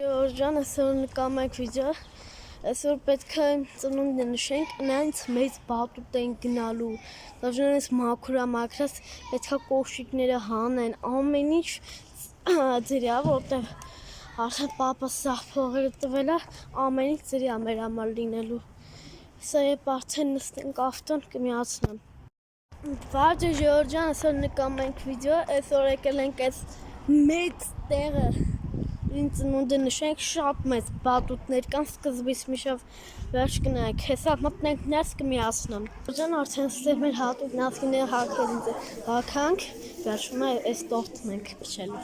Ջան, այսօր նկարենք վիդեո, այսօր պետք է ծնունդը նշենք, նրանց մեծ բատուտ են գնալու, դաժանես մաքրամաքրած, պետք է կոշիկները հանեն, ամեն ինչ ձրիա, որտեղ արդեն պապը սաղ փողերը տվել է, ամեն ինչ ձրիա մեր համար լինելու, սա եբ արդեն նստենք ավտոն կմիացնեմ։ Վարջը Ժորժան, այսօր նկարենք վիդեո, այսօր եկել ենք այս մեծ տեղը ինձ ծնունդը նշենք, շատ մեծ բատուտներ կան, սկզբից միշտ վերջ կնայեք, հեսա մտնենք ներս կմիացնեմ։ Ջան, արդեն ստեղ մեր հատուկ նասկիները հագել ինձ հագանք, վերջում է այս տորտն ենք փչելու։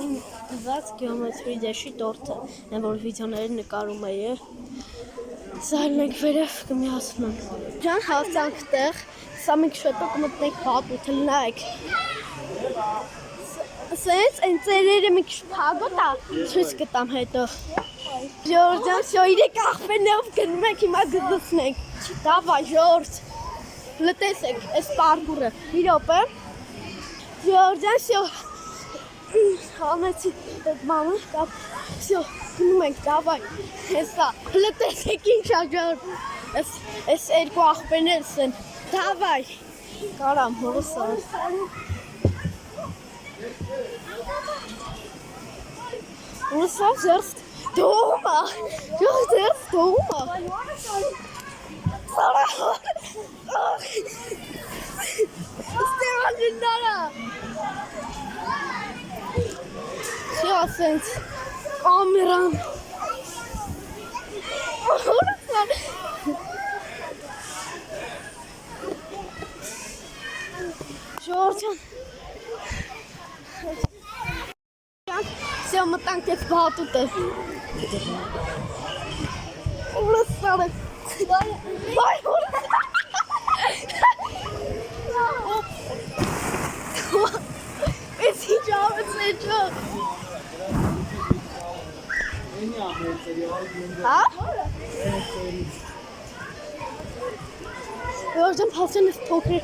Իմ դված գեոմետրի դեշի տորտը, այն որ վիդեոները նկարում էի։ Սարնենք վերև կմիացնեմ։ Ջան, հասանք տեղ, սա մենք շոտո կմտնենք բատուտը, նայեք։ Սենց այն ծերերը մի քիչ փագոտ է, ցույց կտամ հետո։ Ժորժան, շո իրեք աղբերներով գնում ենք, հիմա գծնենք։ Դավայ, Ժորժ։ Լտեսեք, այս պարկուրը։ Մի րոպե։ Ժորժան, շո համեցի այդ մամը, կապ։ Շո գնում ենք, դավայ։ Հեսա։ Լտեսեք ինչ է, Ժորժ։ Այս երկու աղբերներս են։ Դավայ։ Կարամ հորսա։ Ուսա զերստ դոմա, զերստ դոմա։ Ստեվան դնարա։ Շիա սենց կամերան։ Ժորժան։ Все, մտանք ես բատուտ է։ Ուրս սարը։ Բայ ուրս։ Ես ինչ ավեց նեջը։ Հա? Ժորժան պասեն ես փոքր։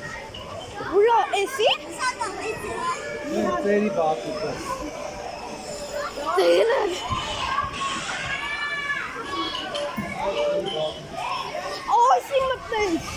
Ուրա, էսի? Տերի բատուտը։ Տերեր։ Օյսի մտնենք։